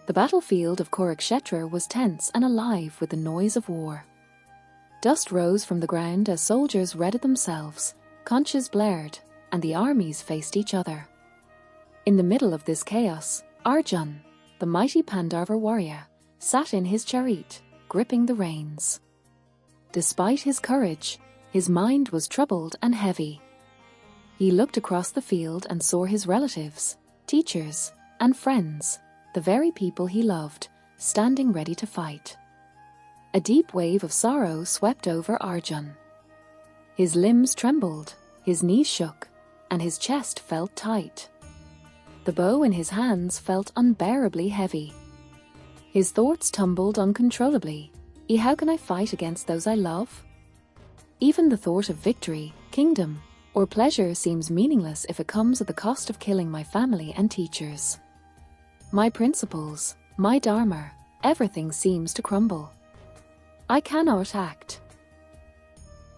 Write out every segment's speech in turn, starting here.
The battlefield of Kurukshetra was tense and alive with the noise of war. Dust rose from the ground as soldiers readied themselves, conches blared, and the armies faced each other. In the middle of this chaos, Arjuna, the mighty Pandava warrior, sat in his chariot, gripping the reins. Despite his courage, his mind was troubled and heavy. He looked across the field and saw his relatives, teachers, and friends, the very people he loved, standing ready to fight. A deep wave of sorrow swept over Arjuna. His limbs trembled, his knees shook, and his chest felt tight. The bow in his hands felt unbearably heavy. His thoughts tumbled uncontrollably. How can I fight against those I love? Even the thought of victory, kingdom, or pleasure seems meaningless if it comes at the cost of killing my family and teachers. My principles, my Dharma, everything seems to crumble. I cannot act.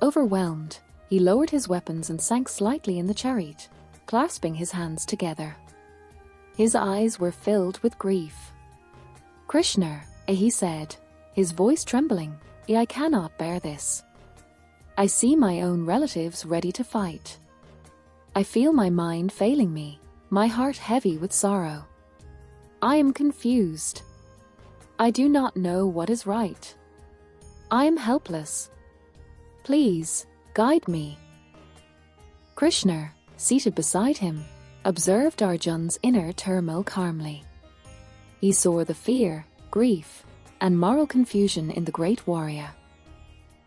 Overwhelmed, he lowered his weapons and sank slightly in the chariot, clasping his hands together. His eyes were filled with grief. Krishna, he said, his voice trembling, I cannot bear this. I see my own relatives ready to fight. I feel my mind failing me, my heart heavy with sorrow. I am confused. I do not know what is right. I am helpless. Please, guide me. Krishna, seated beside him, observed Arjuna's inner turmoil calmly. He saw the fear, grief, and moral confusion in the great warrior.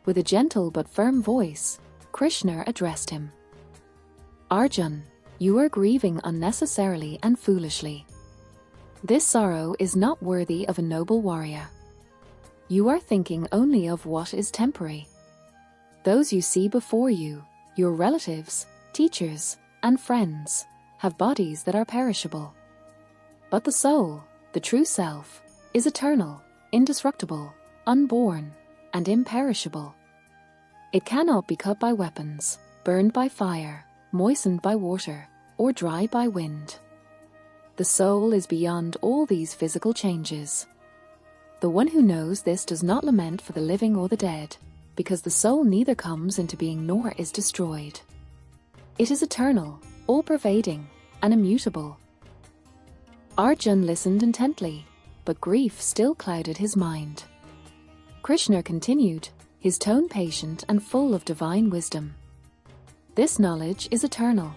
With a gentle but firm voice, Krishna addressed him. Arjuna, you are grieving unnecessarily and foolishly. This sorrow is not worthy of a noble warrior. You are thinking only of what is temporary. Those you see before you, your relatives, teachers, and friends, have bodies that are perishable. But the soul, the true self, is eternal, indestructible, unborn, and imperishable. It cannot be cut by weapons, burned by fire, moistened by water, or dry by wind. The soul is beyond all these physical changes. The one who knows this does not lament for the living or the dead, because the soul neither comes into being nor is destroyed. It is eternal, all-pervading, and immutable. Arjuna listened intently, but grief still clouded his mind. Krishna continued, his tone patient and full of divine wisdom. This knowledge is eternal.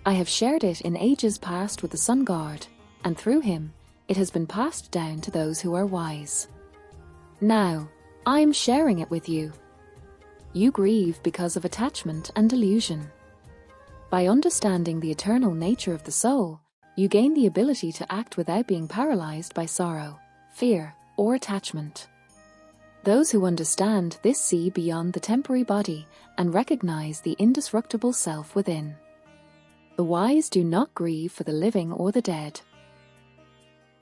I have shared it in ages past with the sun god, and through him, it has been passed down to those who are wise. Now, I am sharing it with you. You grieve because of attachment and delusion. By understanding the eternal nature of the soul, you gain the ability to act without being paralyzed by sorrow, fear, or attachment. Those who understand this see beyond the temporary body and recognize the indestructible self within. The wise do not grieve for the living or the dead.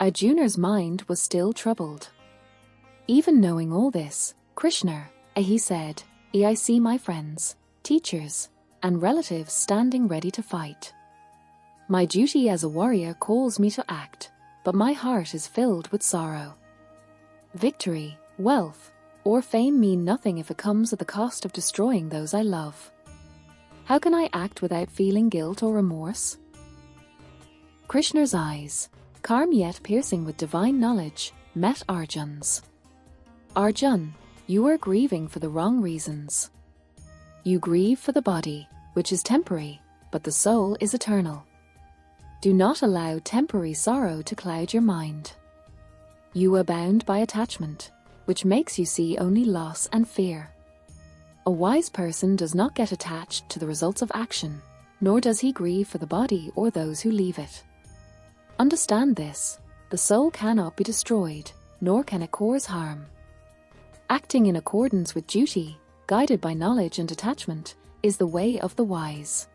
Arjuna's mind was still troubled. Even knowing all this, Krishna, he said, I see my friends, teachers, and relatives standing ready to fight. My duty as a warrior calls me to act, but my heart is filled with sorrow. Victory, wealth, or fame mean nothing if it comes at the cost of destroying those I love. How can I act without feeling guilt or remorse? Krishna's eyes, calm yet piercing with divine knowledge, met Arjuna's. Arjuna, you are grieving for the wrong reasons. You grieve for the body, which is temporary, but the soul is eternal. Do not allow temporary sorrow to cloud your mind. You are bound by attachment, which makes you see only loss and fear. A wise person does not get attached to the results of action, nor does he grieve for the body or those who leave it. Understand this: the soul cannot be destroyed, nor can it cause harm. Acting in accordance with duty, guided by knowledge and attachment, is the way of the wise.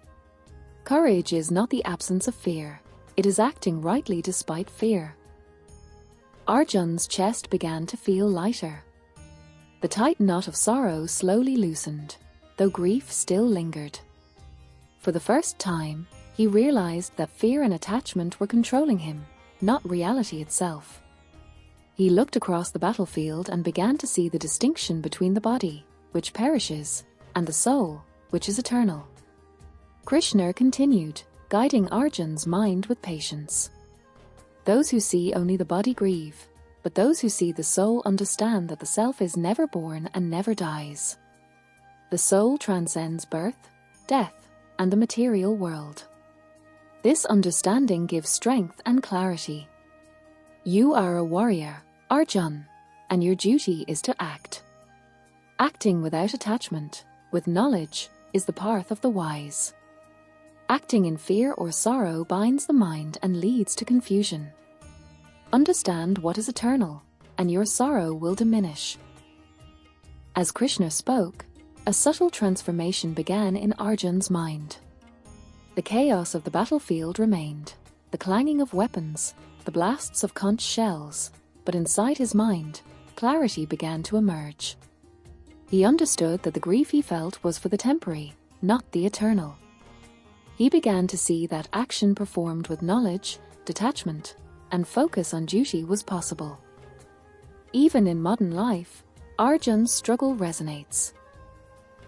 Courage is not the absence of fear, it is acting rightly despite fear. Arjuna's chest began to feel lighter. The tight knot of sorrow slowly loosened, though grief still lingered. For the first time, he realized that fear and attachment were controlling him, not reality itself. He looked across the battlefield and began to see the distinction between the body, which perishes, and the soul, which is eternal. Krishna continued, guiding Arjun's mind with patience. Those who see only the body grieve, but those who see the soul understand that the self is never born and never dies. The soul transcends birth, death, and the material world. This understanding gives strength and clarity. You are a warrior, Arjun, and your duty is to act. Acting without attachment, with knowledge, is the path of the wise. Acting in fear or sorrow binds the mind and leads to confusion. Understand what is eternal, and your sorrow will diminish. As Krishna spoke, a subtle transformation began in Arjun's mind. The chaos of the battlefield remained, the clanging of weapons, the blasts of conch shells, but inside his mind, clarity began to emerge. He understood that the grief he felt was for the temporary, not the eternal. He began to see that action performed with knowledge, detachment, and focus on duty was possible. Even in modern life, Arjun's struggle resonates.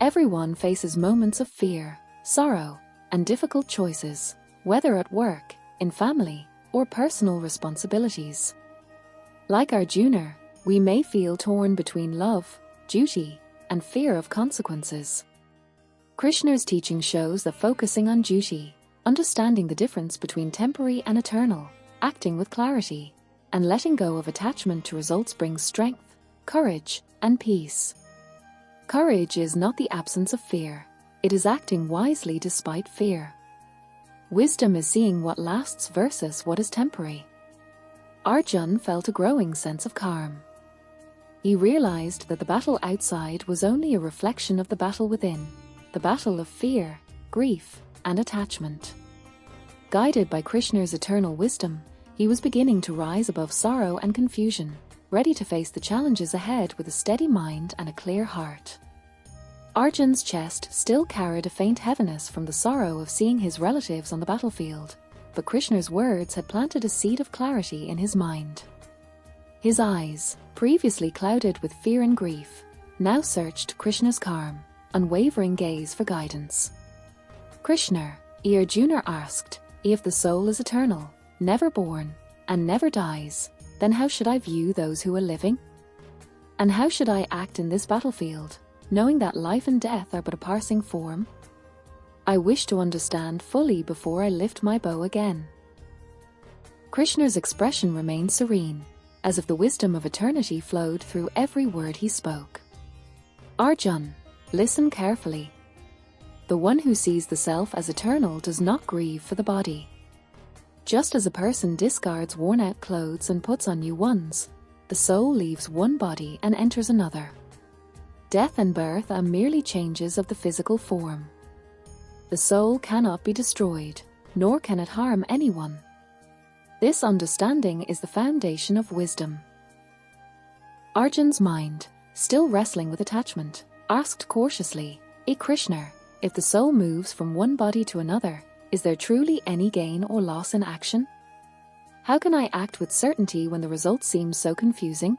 Everyone faces moments of fear, sorrow, and difficult choices, whether at work, in family, or personal responsibilities. Like Arjuna, we may feel torn between love, duty, and fear of consequences. Krishna's teaching shows that focusing on duty, understanding the difference between temporary and eternal, acting with clarity, and letting go of attachment to results brings strength, courage, and peace. Courage is not the absence of fear, it is acting wisely despite fear. Wisdom is seeing what lasts versus what is temporary. Arjun felt a growing sense of calm. He realized that the battle outside was only a reflection of the battle within, the battle of fear, grief, and attachment. Guided by Krishna's eternal wisdom, he was beginning to rise above sorrow and confusion, ready to face the challenges ahead with a steady mind and a clear heart. Arjun's chest still carried a faint heaviness from the sorrow of seeing his relatives on the battlefield, but Krishna's words had planted a seed of clarity in his mind. His eyes, previously clouded with fear and grief, now searched Krishna's calm, unwavering gaze for guidance. Krishna, Arjuna asked, if the soul is eternal, never born, and never dies, then how should I view those who are living? And how should I act in this battlefield, knowing that life and death are but a passing form? I wish to understand fully before I lift my bow again. Krishna's expression remained serene, as if the wisdom of eternity flowed through every word he spoke. Arjun, listen carefully. The one who sees the self as eternal does not grieve for the body. Just as a person discards worn-out clothes and puts on new ones, the soul leaves one body and enters another. Death and birth are merely changes of the physical form. The soul cannot be destroyed, nor can it harm anyone. This understanding is the foundation of wisdom. Arjun's mind, still wrestling with attachment, asked cautiously, Krishna, if the soul moves from one body to another, is there truly any gain or loss in action? How can I act with certainty when the result seems so confusing?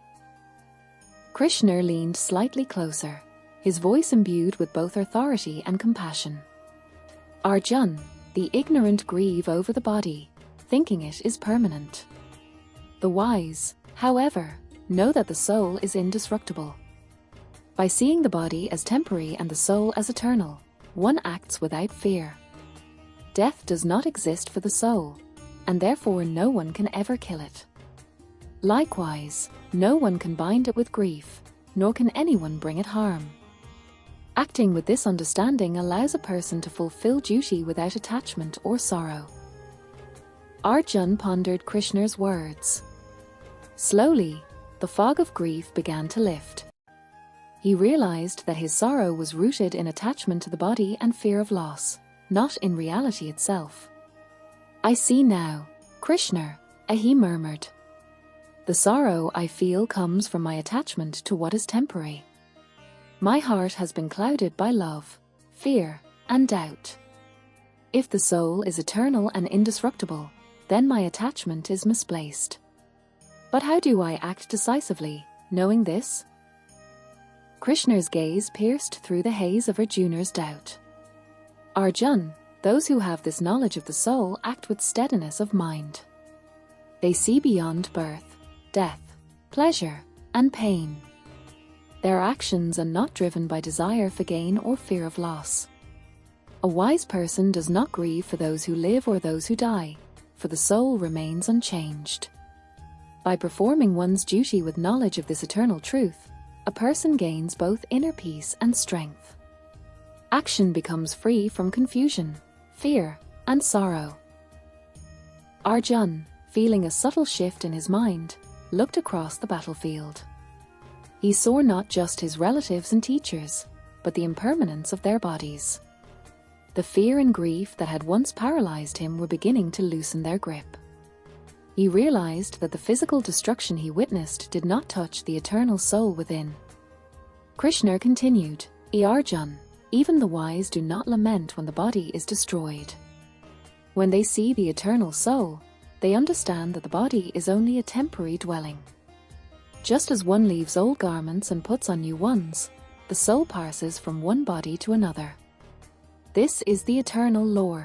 Krishna leaned slightly closer, his voice imbued with both authority and compassion. Arjun, the ignorant grieve over the body, thinking it is permanent. The wise, however, know that the soul is indestructible. By seeing the body as temporary and the soul as eternal, one acts without fear. Death does not exist for the soul, and therefore no one can ever kill it. Likewise, no one can bind it with grief, nor can anyone bring it harm. Acting with this understanding allows a person to fulfill duty without attachment or sorrow. Arjun pondered Krishna's words. Slowly, the fog of grief began to lift. He realized that his sorrow was rooted in attachment to the body and fear of loss, not in reality itself. I see now, Krishna, he murmured. The sorrow I feel comes from my attachment to what is temporary. My heart has been clouded by love, fear, and doubt. If the soul is eternal and indestructible, then my attachment is misplaced. But how do I act decisively, knowing this? Krishna's gaze pierced through the haze of Arjuna's doubt. Arjun, those who have this knowledge of the soul act with steadiness of mind. They see beyond birth, death, pleasure, and pain. Their actions are not driven by desire for gain or fear of loss. A wise person does not grieve for those who live or those who die, for the soul remains unchanged. By performing one's duty with knowledge of this eternal truth, a person gains both inner peace and strength. Action becomes free from confusion, fear, and sorrow. Arjun, feeling a subtle shift in his mind, looked across the battlefield. He saw not just his relatives and teachers, but the impermanence of their bodies. The fear and grief that had once paralyzed him were beginning to loosen their grip. He realized that the physical destruction he witnessed did not touch the eternal soul within. Krishna continued, Arjun, even the wise do not lament when the body is destroyed. When they see the eternal soul, they understand that the body is only a temporary dwelling. Just as one leaves old garments and puts on new ones, the soul passes from one body to another. This is the eternal law.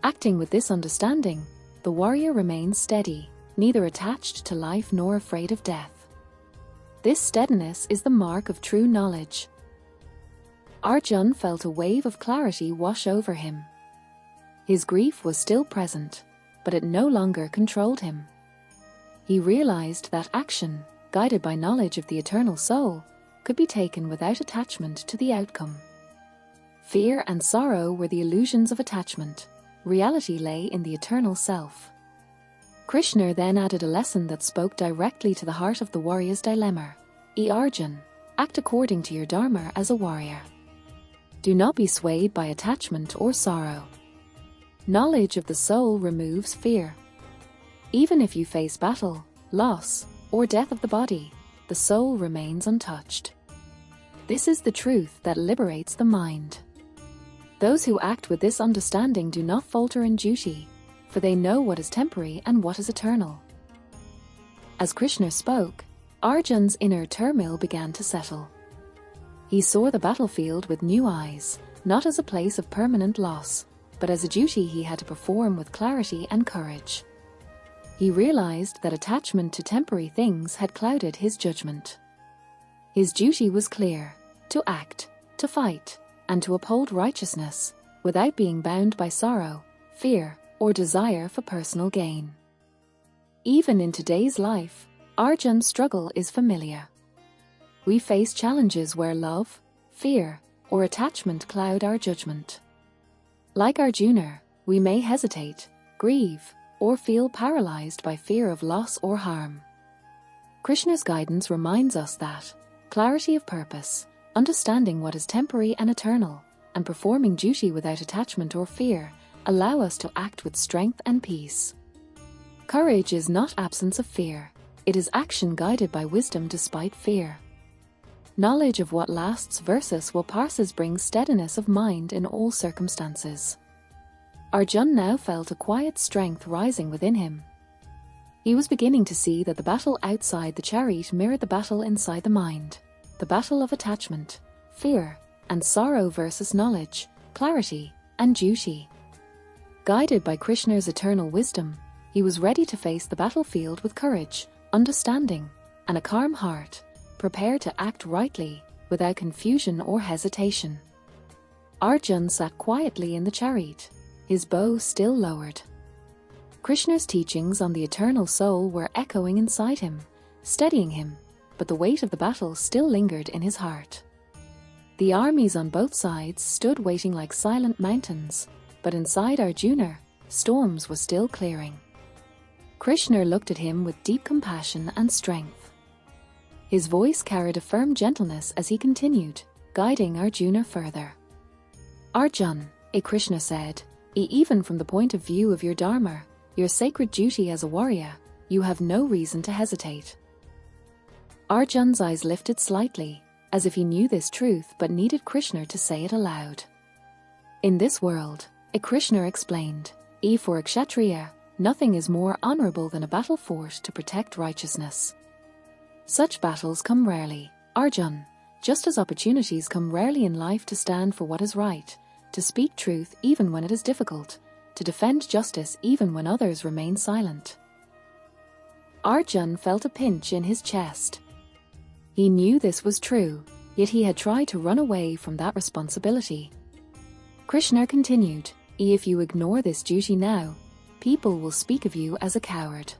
Acting with this understanding, the warrior remains steady, neither attached to life nor afraid of death. This steadiness is the mark of true knowledge. Arjun felt a wave of clarity wash over him. His grief was still present, but it no longer controlled him. He realized that action, guided by knowledge of the eternal soul, could be taken without attachment to the outcome. Fear and sorrow were the illusions of attachment. Reality lay in the eternal self. Krishna then added a lesson that spoke directly to the heart of the warrior's dilemma. Arjun, act according to your Dharma as a warrior. Do not be swayed by attachment or sorrow. Knowledge of the soul removes fear. Even if you face battle, loss, or death of the body, the soul remains untouched. This is the truth that liberates the mind. Those who act with this understanding do not falter in duty, for they know what is temporary and what is eternal. As Krishna spoke, Arjun's inner turmoil began to settle. He saw the battlefield with new eyes, not as a place of permanent loss, but as a duty he had to perform with clarity and courage. He realized that attachment to temporary things had clouded his judgment. His duty was clear: to act, to fight, and to uphold righteousness, without being bound by sorrow, fear, or desire for personal gain. Even in today's life, Arjun's struggle is familiar. We face challenges where love, fear, or attachment cloud our judgment. Like Arjuna, we may hesitate, grieve, or feel paralyzed by fear of loss or harm. Krishna's guidance reminds us that clarity of purpose, understanding what is temporary and eternal, and performing duty without attachment or fear allow us to act with strength and peace. Courage is not absence of fear, it is action guided by wisdom despite fear. Knowledge of what lasts versus what passes brings steadiness of mind in all circumstances. Arjun now felt a quiet strength rising within him. He was beginning to see that the battle outside the chariot mirrored the battle inside the mind. The battle of attachment, fear, and sorrow versus knowledge, clarity, and duty. Guided by Krishna's eternal wisdom, he was ready to face the battlefield with courage, understanding, and a calm heart, prepared to act rightly, without confusion or hesitation. Arjun sat quietly in the chariot, his bow still lowered. Krishna's teachings on the eternal soul were echoing inside him, steadying him, but the weight of the battle still lingered in his heart. The armies on both sides stood waiting like silent mountains, but inside Arjuna, storms were still clearing. Krishna looked at him with deep compassion and strength. His voice carried a firm gentleness as he continued, guiding Arjuna further. Arjun, Krishna said, even from the point of view of your Dharma, your sacred duty as a warrior, you have no reason to hesitate. Arjun's eyes lifted slightly, as if he knew this truth but needed Krishna to say it aloud. In this world, Krishna explained, for a kshatriya, Nothing is more honorable than a battle fought to protect righteousness. Such battles come rarely, Arjun, just as opportunities come rarely in life to stand for what is right, to speak truth even when it is difficult, to defend justice even when others remain silent. Arjun felt a pinch in his chest. He knew this was true, yet he had tried to run away from that responsibility. Krishna continued, "If you ignore this duty now, people will speak of you as a coward.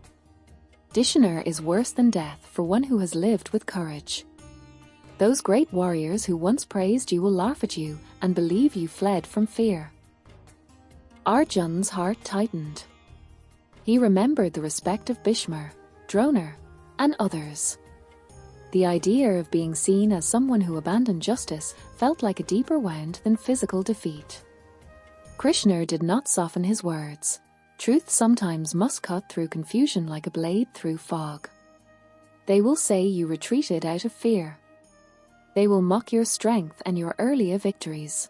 Dishonor is worse than death for one who has lived with courage. Those great warriors who once praised you will laugh at you and believe you fled from fear." Arjun's heart tightened. He remembered the respect of Bhishma, Drona, and others. The idea of being seen as someone who abandoned justice felt like a deeper wound than physical defeat. Krishna did not soften his words. Truth sometimes must cut through confusion like a blade through fog. They will say you retreated out of fear. They will mock your strength and your earlier victories.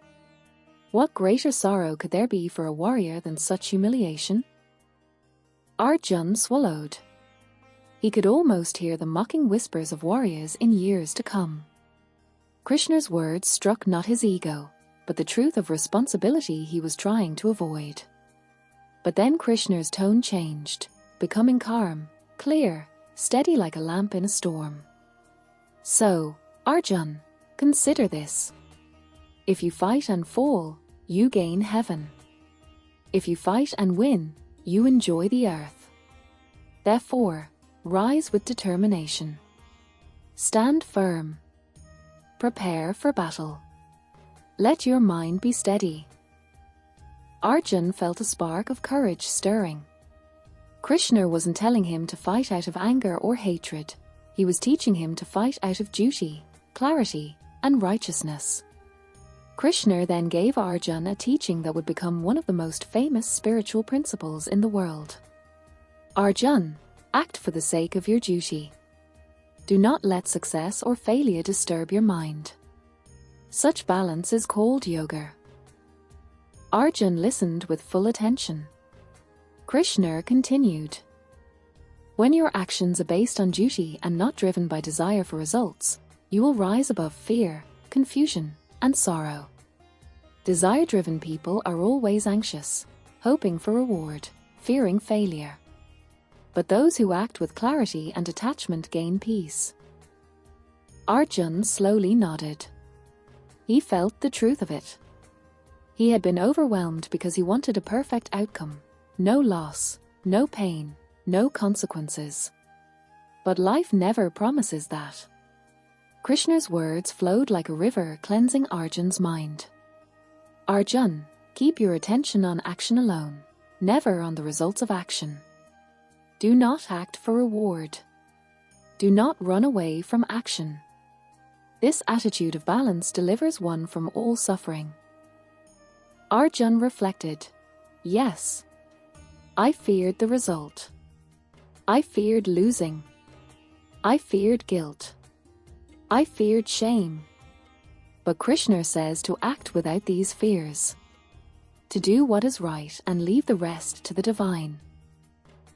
What greater sorrow could there be for a warrior than such humiliation? Arjun swallowed. He could almost hear the mocking whispers of warriors in years to come. Krishna's words struck not his ego, but the truth of responsibility he was trying to avoid. But then Krishna's tone changed, becoming calm, clear, steady like a lamp in a storm. "So, Arjun, consider this. If you fight and fall, you gain heaven. If you fight and win, you enjoy the earth. Therefore, rise with determination. Stand firm. Prepare for battle. Let your mind be steady." Arjun felt a spark of courage stirring. Krishna wasn't telling him to fight out of anger or hatred. He was teaching him to fight out of duty, clarity, and righteousness. Krishna then gave Arjun a teaching that would become one of the most famous spiritual principles in the world. "Arjun, act for the sake of your duty. Do not let success or failure disturb your mind. Such balance is called yoga." Arjun listened with full attention. Krishna continued, "When your actions are based on duty and not driven by desire for results, you will rise above fear, confusion, and sorrow. Desire-driven people are always anxious, hoping for reward, fearing failure. But those who act with clarity and detachment gain peace." Arjun slowly nodded. He felt the truth of it. He had been overwhelmed because he wanted a perfect outcome. No loss, no pain, no consequences. But life never promises that. Krishna's words flowed like a river cleansing Arjun's mind. "Arjun, keep your attention on action alone, never on the results of action. Do not act for reward. Do not run away from action. This attitude of balance delivers one from all suffering." Arjun reflected, "Yes. I feared the result. I feared losing. I feared guilt. I feared shame. But Krishna says to act without these fears. To do what is right and leave the rest to the divine."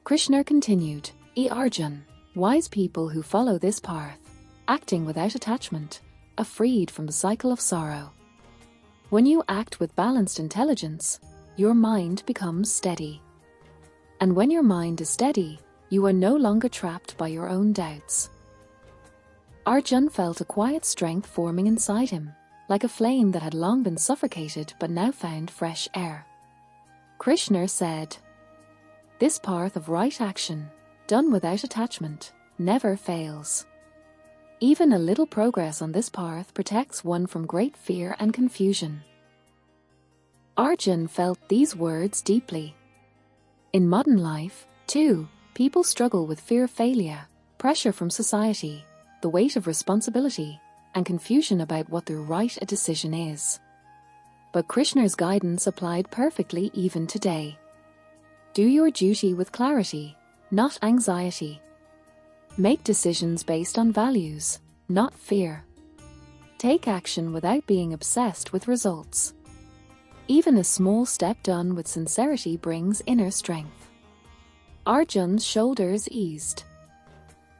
Krishna continued, Arjun, wise people who follow this path, acting without attachment, are freed from the cycle of sorrow. When you act with balanced intelligence, your mind becomes steady. And when your mind is steady, you are no longer trapped by your own doubts. Arjun felt a quiet strength forming inside him, like a flame that had long been suffocated but now found fresh air. Krishna said, "This path of right action, done without attachment, never fails. Even a little progress on this path protects one from great fear and confusion." Arjun felt these words deeply. In modern life, too, people struggle with fear of failure, pressure from society, the weight of responsibility, and confusion about what the right decision is. But Krishna's guidance applied perfectly even today. Do your duty with clarity, not anxiety. Make decisions based on values, not fear. Take action without being obsessed with results. Even a small step done with sincerity brings inner strength. Arjun's shoulders eased.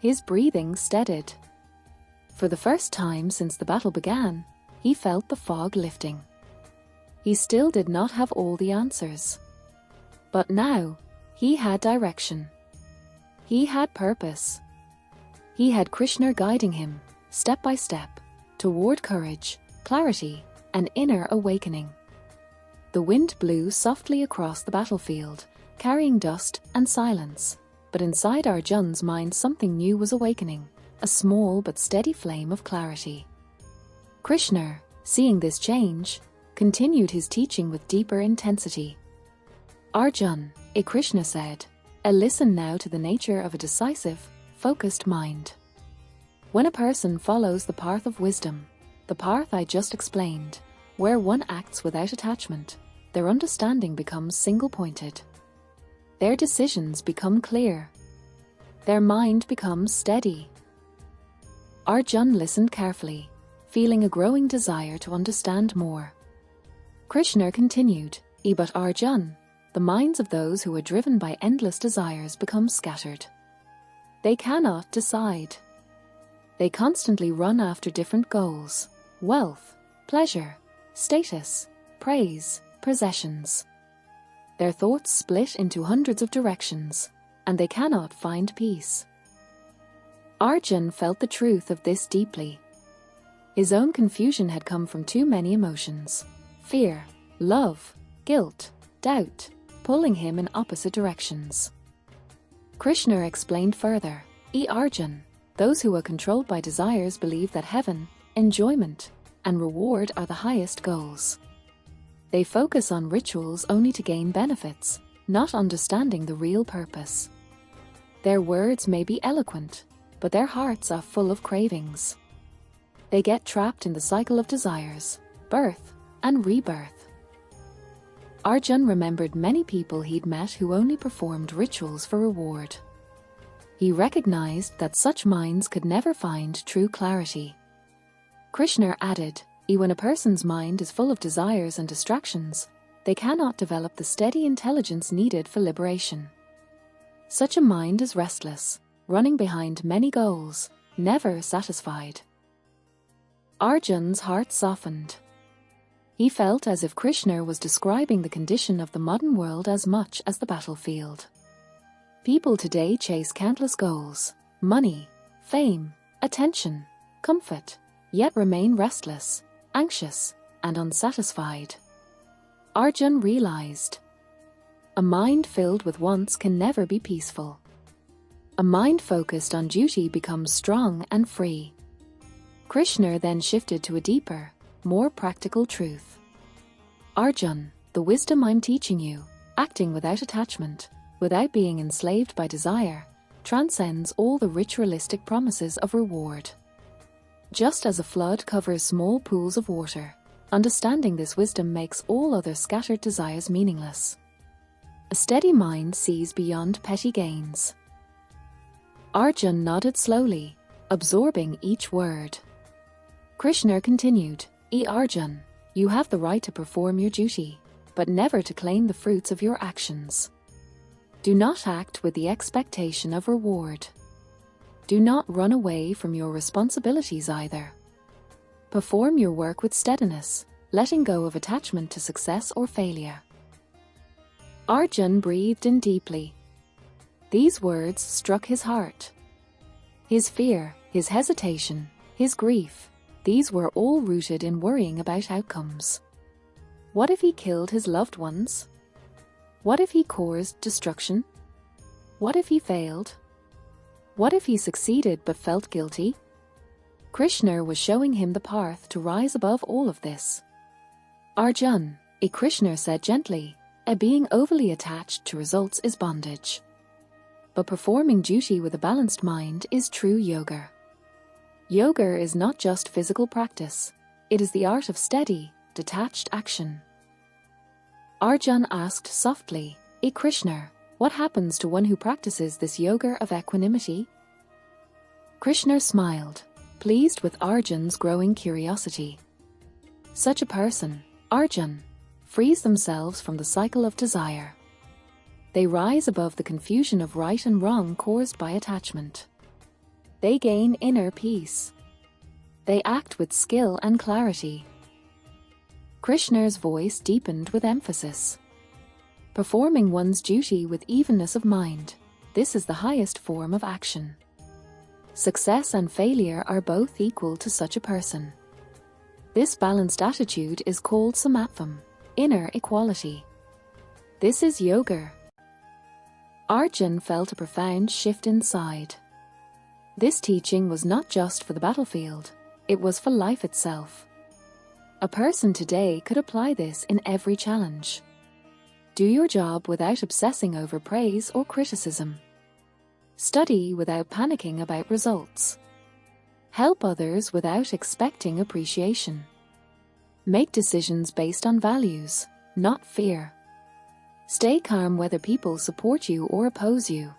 His breathing steadied. For the first time since the battle began, he felt the fog lifting. He still did not have all the answers. But now, he had direction. He had purpose. He had Krishna guiding him, step by step, toward courage, clarity, and inner awakening. The wind blew softly across the battlefield, carrying dust and silence. But inside Arjun's mind something new was awakening, a small but steady flame of clarity. Krishna, seeing this change, continued his teaching with deeper intensity. Arjun, Krishna said, listen now to the nature of a decisive, focused mind. When a person follows the path of wisdom, the path I just explained, where one acts without attachment, their understanding becomes single-pointed. Their decisions become clear. Their mind becomes steady. Arjun listened carefully, feeling a growing desire to understand more. Krishna continued, But Arjun, the minds of those who are driven by endless desires become scattered. They cannot decide. They constantly run after different goals: wealth, pleasure, status, praise, possessions. Their thoughts split into hundreds of directions, and they cannot find peace. Arjun felt the truth of this deeply. His own confusion had come from too many emotions: fear, love, guilt, doubt, pulling him in opposite directions. Krishna explained further, Arjun, those who are controlled by desires believe that heaven, enjoyment, and reward are the highest goals. They focus on rituals only to gain benefits, not understanding the real purpose. Their words may be eloquent, but their hearts are full of cravings. They get trapped in the cycle of desires, birth, and rebirth. Arjun remembered many people he'd met who only performed rituals for reward. He recognized that such minds could never find true clarity. Krishna added, when a person's mind is full of desires and distractions, they cannot develop the steady intelligence needed for liberation. Such a mind is restless, running behind many goals, never satisfied. Arjun's heart softened. He felt as if Krishna was describing the condition of the modern world as much as the battlefield. People today chase countless goals: money, fame, attention, comfort, yet remain restless, anxious, and unsatisfied. Arjun realized, a mind filled with wants can never be peaceful. A mind focused on duty becomes strong and free. Krishna then shifted to a deeper, more practical truth. Arjun, the wisdom I'm teaching you, acting without attachment, without being enslaved by desire, transcends all the ritualistic promises of reward. Just as a flood covers small pools of water, understanding this wisdom makes all other scattered desires meaningless. A steady mind sees beyond petty gains. Arjun nodded slowly, absorbing each word. Krishna continued, Arjun, you have the right to perform your duty, but never to claim the fruits of your actions. Do not act with the expectation of reward. Do not run away from your responsibilities either. Perform your work with steadiness, letting go of attachment to success or failure. Arjun breathed in deeply. These words struck his heart. His fear, his hesitation, his grief, these were all rooted in worrying about outcomes. What if he killed his loved ones? What if he caused destruction? What if he failed? What if he succeeded but felt guilty? Krishna was showing him the path to rise above all of this. Arjun, Krishna said gently, being overly attached to results is bondage. But performing duty with a balanced mind is true yoga. Yoga is not just physical practice, it is the art of steady, detached action. Arjun asked softly, Krishna, what happens to one who practices this yoga of equanimity? Krishna smiled, pleased with Arjun's growing curiosity. Such a person, Arjun, frees themselves from the cycle of desire. They rise above the confusion of right and wrong caused by attachment. They gain inner peace. They act with skill and clarity. Krishna's voice deepened with emphasis. Performing one's duty with evenness of mind, this is the highest form of action. Success and failure are both equal to such a person. This balanced attitude is called samatvam, inner equality. This is yoga. Arjuna felt a profound shift inside. This teaching was not just for the battlefield, it was for life itself. A person today could apply this in every challenge. Do your job without obsessing over praise or criticism. Study without panicking about results. Help others without expecting appreciation. Make decisions based on values, not fear. Stay calm whether people support you or oppose you.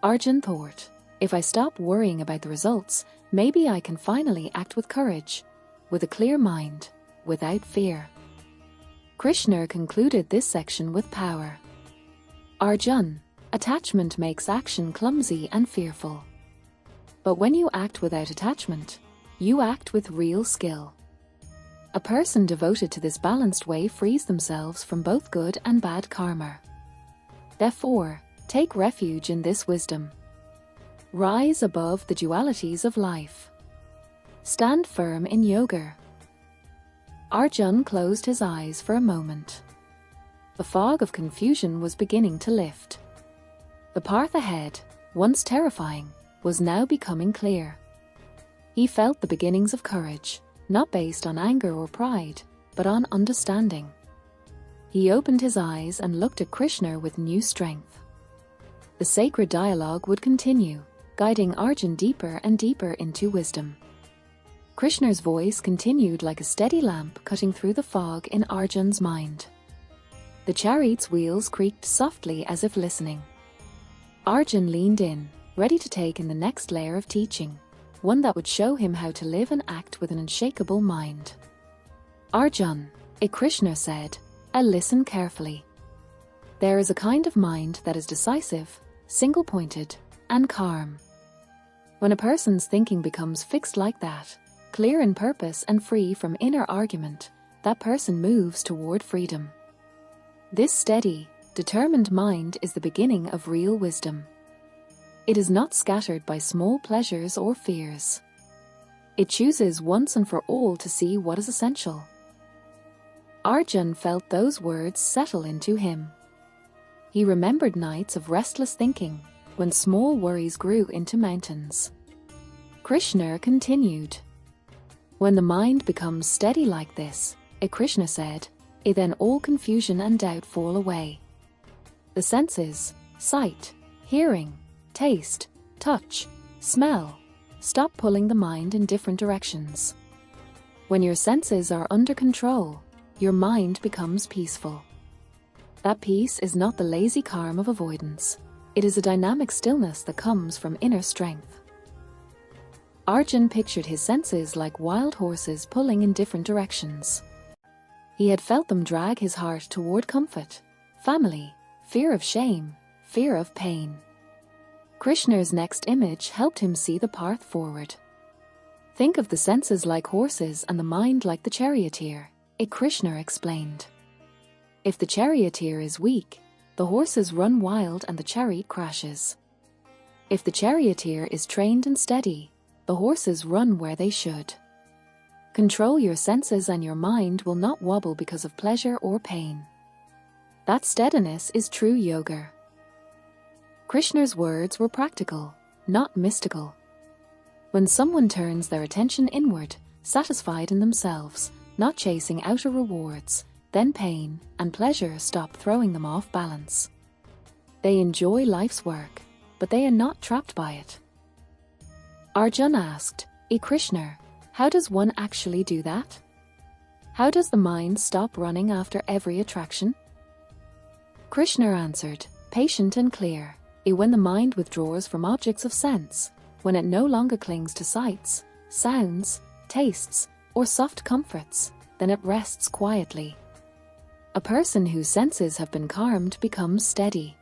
Arjuna thought, if I stop worrying about the results, maybe I can finally act with courage, with a clear mind, without fear. Krishna concluded this section with power. Arjuna, attachment makes action clumsy and fearful. But when you act without attachment, you act with real skill. A person devoted to this balanced way frees themselves from both good and bad karma. Therefore, take refuge in this wisdom. Rise above the dualities of life. Stand firm in yoga. Arjuna closed his eyes for a moment. The fog of confusion was beginning to lift. The path ahead, once terrifying, was now becoming clear. He felt the beginnings of courage, not based on anger or pride, but on understanding. He opened his eyes and looked at Krishna with new strength. The sacred dialogue would continue, guiding Arjuna deeper and deeper into wisdom. Krishna's voice continued like a steady lamp cutting through the fog in Arjuna's mind. The chariot's wheels creaked softly as if listening. Arjuna leaned in, ready to take in the next layer of teaching, one that would show him how to live and act with an unshakable mind. Arjuna, Krishna said, listen carefully. There is a kind of mind that is decisive, single-pointed, and calm. When a person's thinking becomes fixed like that, clear in purpose and free from inner argument, that person moves toward freedom. This steady, determined mind is the beginning of real wisdom. It is not scattered by small pleasures or fears. It chooses once and for all to see what is essential. Arjuna felt those words settle into him. He remembered nights of restless thinking, when small worries grew into mountains. Krishna continued. When the mind becomes steady like this, Krishna said, then all confusion and doubt fall away. The senses, sight, hearing, taste, touch, smell, stop pulling the mind in different directions. When your senses are under control, your mind becomes peaceful. That peace is not the lazy calm of avoidance. It is a dynamic stillness that comes from inner strength. Arjuna pictured his senses like wild horses pulling in different directions. He had felt them drag his heart toward comfort, family, fear of shame, fear of pain. Krishna's next image helped him see the path forward. Think of the senses like horses and the mind like the charioteer, Krishna explained. If the charioteer is weak, the horses run wild and the chariot crashes. If the charioteer is trained and steady, the horses run where they should. Control your senses and your mind will not wobble because of pleasure or pain. That steadiness is true yoga. Krishna's words were practical, not mystical. When someone turns their attention inward, satisfied in themselves, not chasing outer rewards, then pain and pleasure stop throwing them off balance. They enjoy life's work, but they are not trapped by it. Arjuna asked, Krishna, how does one actually do that? How does the mind stop running after every attraction? Krishna answered, patient and clear, when the mind withdraws from objects of sense, when it no longer clings to sights, sounds, tastes, or soft comforts, then it rests quietly. A person whose senses have been calmed becomes steady.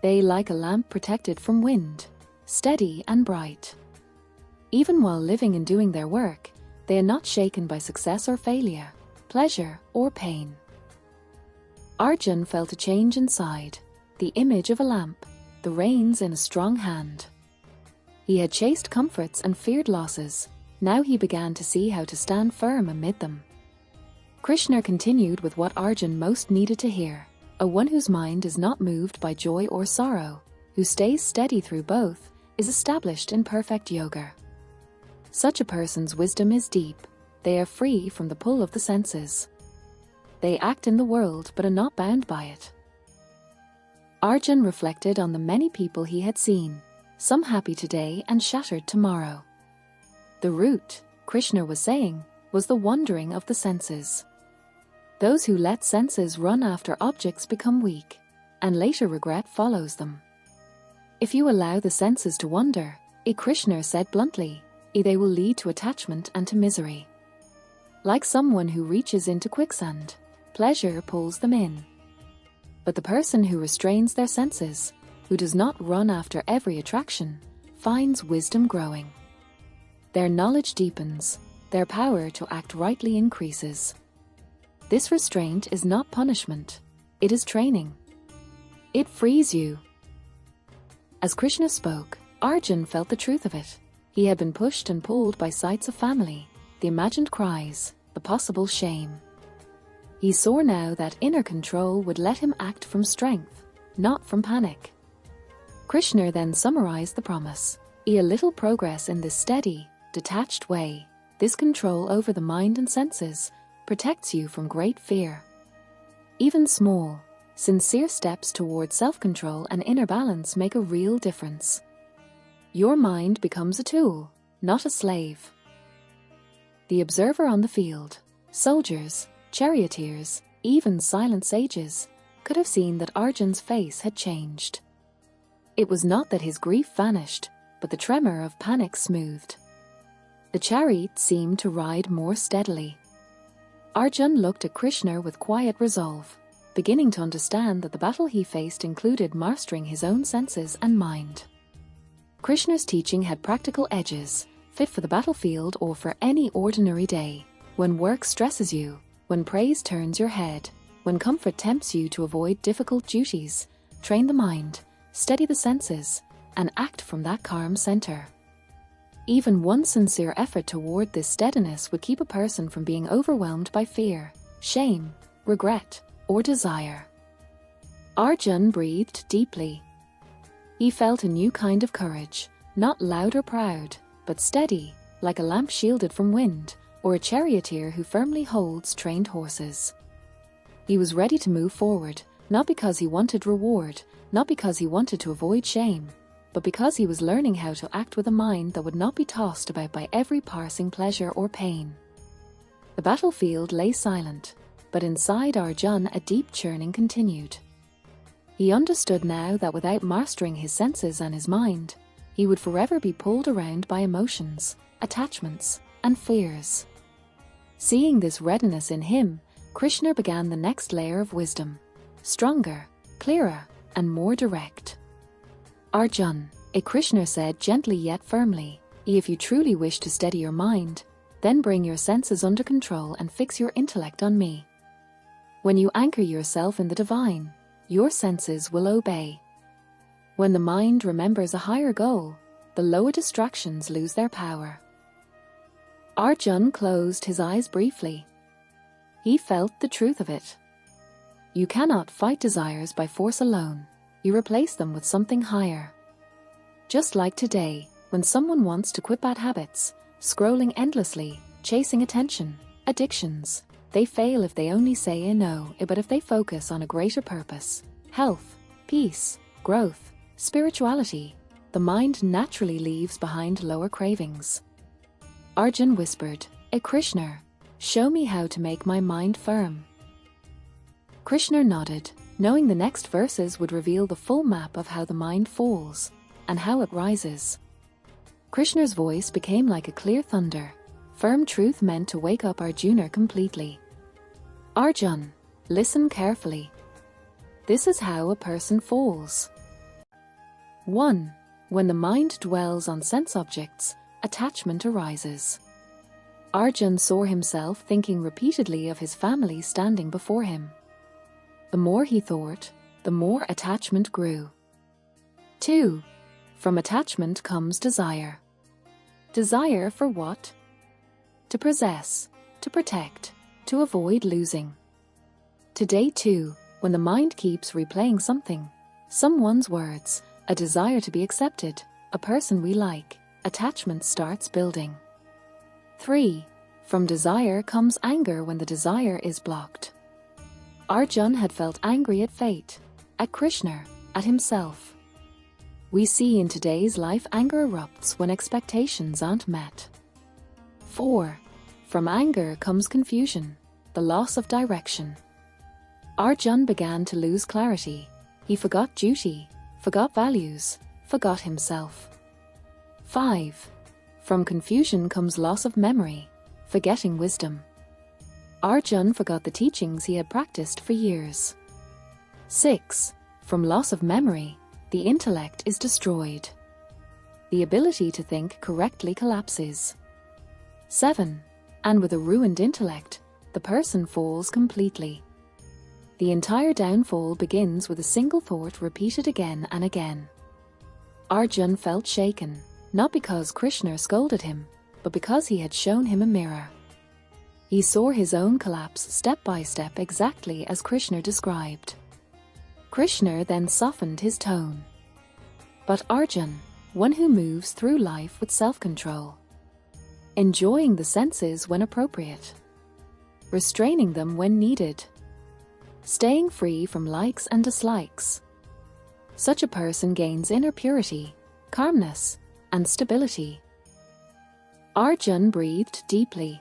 They like a lamp protected from wind, steady and bright. Even while living and doing their work, they are not shaken by success or failure, pleasure or pain. Arjuna felt a change inside, the image of a lamp, the reins in a strong hand. He had chased comforts and feared losses. Now he began to see how to stand firm amid them. Krishna continued with what Arjuna most needed to hear. A one whose mind is not moved by joy or sorrow, who stays steady through both, is established in perfect yoga. Such a person's wisdom is deep. They are free from the pull of the senses. They act in the world but are not bound by it. Arjuna reflected on the many people he had seen, some happy today and shattered tomorrow. The root, Krishna was saying, was the wandering of the senses. Those who let senses run after objects become weak, and later regret follows them. If you allow the senses to wander, Krishna said bluntly, they will lead to attachment and to misery. Like someone who reaches into quicksand, pleasure pulls them in. But the person who restrains their senses, who does not run after every attraction, finds wisdom growing. Their knowledge deepens, their power to act rightly increases. This restraint is not punishment, it is training. It frees you. As Krishna spoke, Arjuna felt the truth of it. He had been pushed and pulled by sights of family, the imagined cries, the possible shame. He saw now that inner control would let him act from strength, not from panic. Krishna then summarized the promise. A little progress in this steady, detached way, this control over the mind and senses, protects you from great fear. Even small, sincere steps toward self-control and inner balance make a real difference. Your mind becomes a tool, not a slave. The observer on the field, soldiers, charioteers, even silent sages, could have seen that Arjuna's face had changed. It was not that his grief vanished, but the tremor of panic smoothed. The chariot seemed to ride more steadily. Arjuna looked at Krishna with quiet resolve, beginning to understand that the battle he faced included mastering his own senses and mind. Krishna's teaching had practical edges, fit for the battlefield or for any ordinary day. When work stresses you, when praise turns your head, when comfort tempts you to avoid difficult duties, train the mind, steady the senses, and act from that calm center. Even one sincere effort toward this steadiness would keep a person from being overwhelmed by fear, shame, regret, or desire. Arjuna breathed deeply. He felt a new kind of courage, not loud or proud, but steady, like a lamp shielded from wind, or a charioteer who firmly holds trained horses. He was ready to move forward, not because he wanted reward, not because he wanted to avoid shame, but because he was learning how to act with a mind that would not be tossed about by every passing pleasure or pain. The battlefield lay silent, but inside Arjuna a deep churning continued. He understood now that without mastering his senses and his mind, he would forever be pulled around by emotions, attachments, and fears. Seeing this readiness in him, Krishna began the next layer of wisdom, stronger, clearer, and more direct. Arjuna, Krishna said gently yet firmly, if you truly wish to steady your mind, then bring your senses under control and fix your intellect on me. When you anchor yourself in the divine, your senses will obey. When the mind remembers a higher goal, the lower distractions lose their power. Arjuna closed his eyes briefly. He felt the truth of it. You cannot fight desires by force alone. You replace them with something higher. Just like today, when someone wants to quit bad habits, scrolling endlessly, chasing attention, addictions, they fail if they only say a no, but if they focus on a greater purpose, health, peace, growth, spirituality, the mind naturally leaves behind lower cravings. Arjuna whispered, Krishna, show me how to make my mind firm. Krishna nodded, knowing the next verses would reveal the full map of how the mind falls and how it rises. Krishna's voice became like a clear thunder, firm truth meant to wake up Arjuna completely. Arjuna, Listen carefully. This is how a person falls. 1. When the mind dwells on sense objects, attachment arises. Arjuna saw himself thinking repeatedly of his family standing before him. The more he thought, the more attachment grew. 2. From attachment comes desire. Desire for what? To possess, to protect, to avoid losing. Today too, when the mind keeps replaying something, someone's words, a desire to be accepted, a person we like, attachment starts building. 3. From desire comes anger when the desire is blocked. Arjuna had felt angry at fate, at Krishna, at himself. We see in today's life anger erupts when expectations aren't met. 4. From anger comes confusion, the loss of direction. Arjuna began to lose clarity. He forgot duty, forgot values, forgot himself. 5. From confusion comes loss of memory, forgetting wisdom. Arjuna forgot the teachings he had practiced for years. 6. From loss of memory, the intellect is destroyed. The ability to think correctly collapses. 7. And with a ruined intellect, the person falls completely. The entire downfall begins with a single thought repeated again and again. Arjuna felt shaken, not because Krishna scolded him, but because he had shown him a mirror. He saw his own collapse step by step exactly as Krishna described. Krishna then softened his tone. But Arjuna, one who moves through life with self-control, enjoying the senses when appropriate, restraining them when needed, staying free from likes and dislikes. Such a person gains inner purity, calmness, and stability. Arjuna breathed deeply.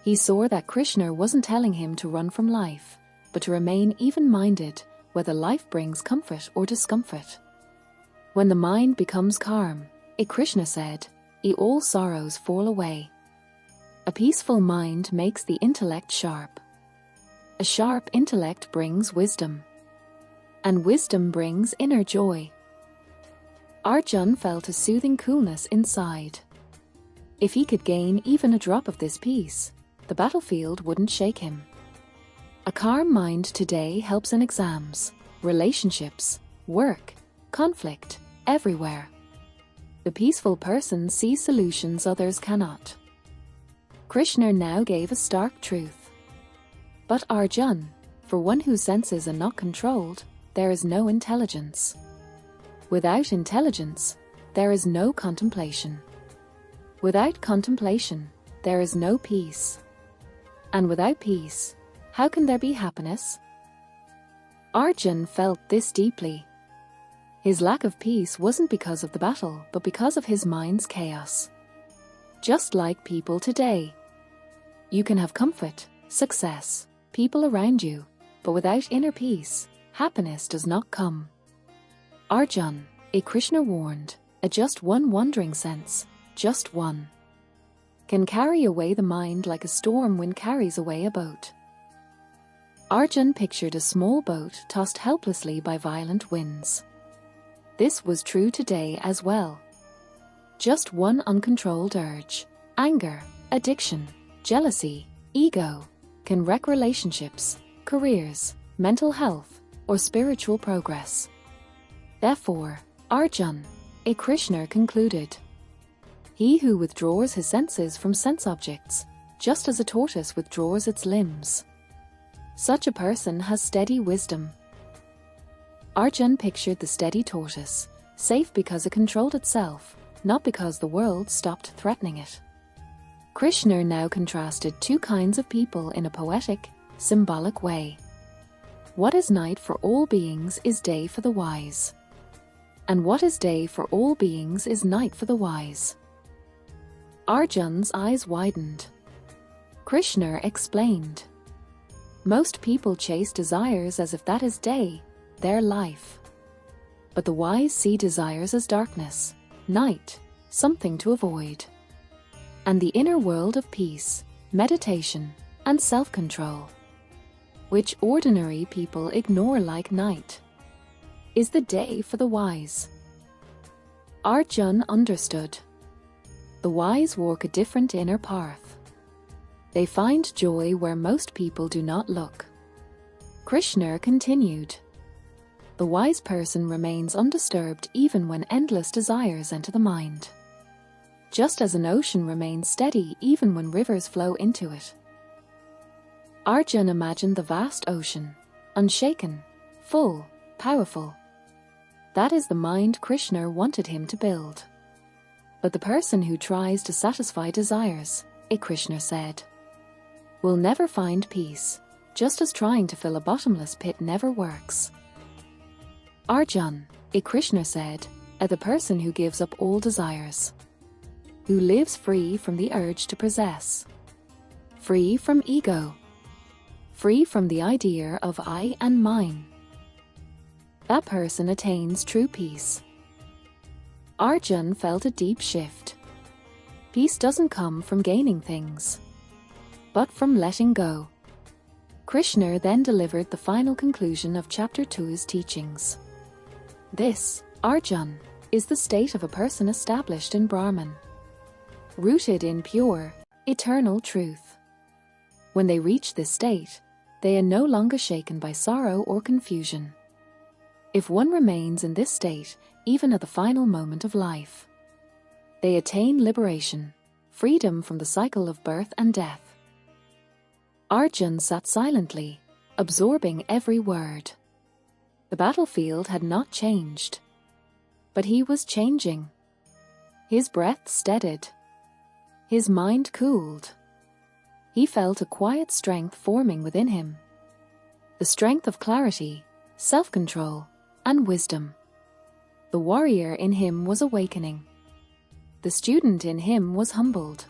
He saw that Krishna wasn't telling him to run from life, but to remain even-minded, whether life brings comfort or discomfort. When the mind becomes calm, Krishna said, all sorrows fall away. A peaceful mind makes the intellect sharp. A sharp intellect brings wisdom. And wisdom brings inner joy. Arjuna felt a soothing coolness inside. If he could gain even a drop of this peace, the battlefield wouldn't shake him. A calm mind today helps in exams, relationships, work, conflict, everywhere. The peaceful person sees solutions others cannot. Krishna now gave a stark truth. But Arjuna, for one whose senses are not controlled, there is no intelligence. Without intelligence, there is no contemplation. Without contemplation, there is no peace. And without peace, how can there be happiness? Arjuna felt this deeply. His lack of peace wasn't because of the battle, but because of his mind's chaos. Just like people today. You can have comfort, success, people around you, but without inner peace, happiness does not come. Arjuna, Krishna warned, just one wandering sense, just one, can carry away the mind like a storm wind carries away a boat. Arjuna pictured a small boat tossed helplessly by violent winds. This was true today as well. Just one uncontrolled urge, anger, addiction, jealousy, ego, can wreck relationships, careers, mental health, or spiritual progress. Therefore, Arjuna, Krishna concluded, he who withdraws his senses from sense objects, just as a tortoise withdraws its limbs, such a person has steady wisdom. Arjuna pictured the steady tortoise, safe because it controlled itself, not because the world stopped threatening it. Krishna now contrasted two kinds of people in a poetic, symbolic way. What is night for all beings is day for the wise. And what is day for all beings is night for the wise. Arjuna's eyes widened. Krishna explained. Most people chase desires as if that is day, their life. But the wise see desires as darkness, night, something to avoid. And the inner world of peace, meditation, and self-control. which ordinary people ignore like night, is the day for the wise. Arjuna understood. The wise walk a different inner path. They find joy where most people do not look. Krishna continued. The wise person remains undisturbed even when endless desires enter the mind. Just as an ocean remains steady even when rivers flow into it. Arjuna imagined the vast ocean, unshaken, full, powerful. That is the mind Krishna wanted him to build. But the person who tries to satisfy desires, Krishna said, will never find peace, just as trying to fill a bottomless pit never works. Arjuna, Krishna said, are the person who gives up all desires, who lives free from the urge to possess, free from ego, free from the idea of I and mine. That person attains true peace. Arjuna felt a deep shift. Peace doesn't come from gaining things, but from letting go. Krishna then delivered the final conclusion of Chapter 2's teachings. This, Arjuna, is the state of a person established in Brahman, rooted in pure, eternal truth. When they reach this state, they are no longer shaken by sorrow or confusion. If one remains in this state, even at the final moment of life, they attain liberation, freedom from the cycle of birth and death. Arjuna sat silently, absorbing every word. The battlefield had not changed, but he was changing. His breath steadied. His mind cooled. He felt a quiet strength forming within him. The strength of clarity, self-control, and wisdom. The warrior in him was awakening. The student in him was humbled.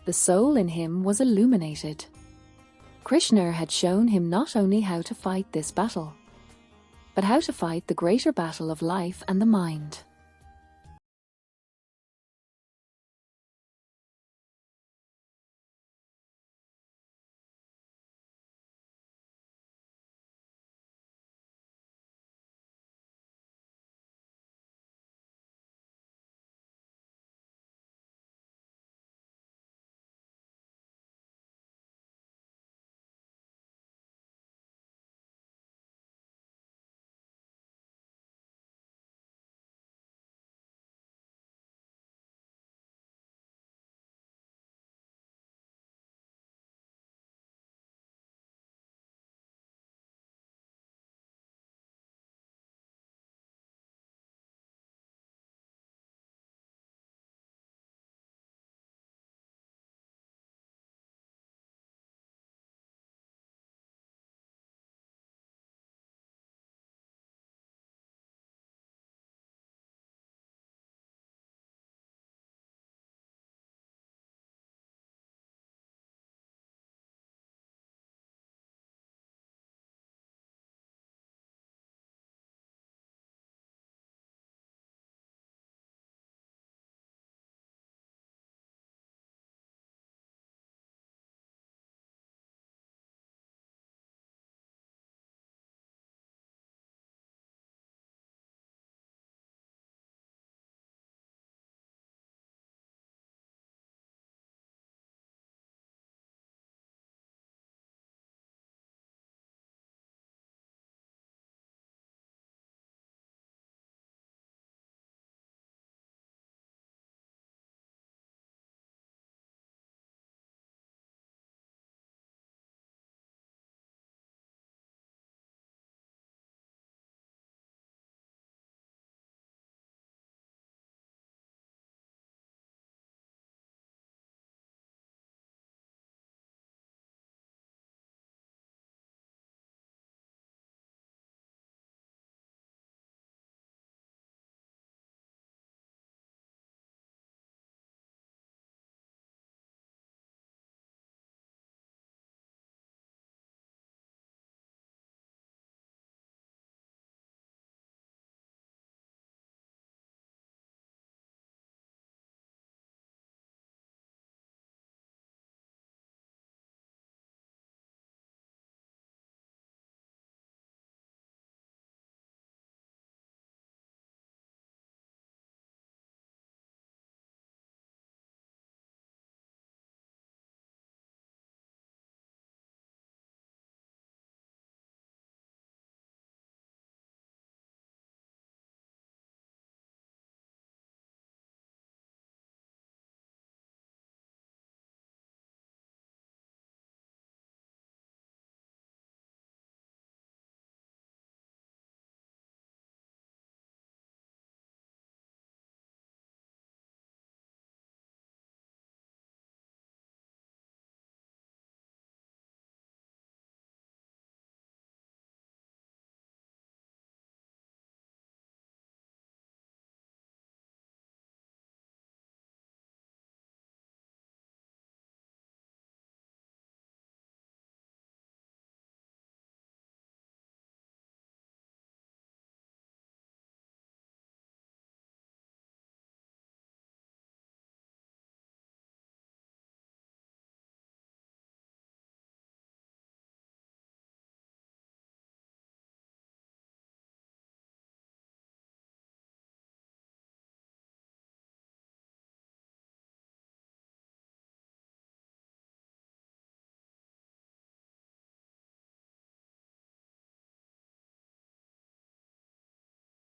The soul in him was illuminated. Krishna had shown him not only how to fight this battle, but how to fight the greater battle of life and the mind.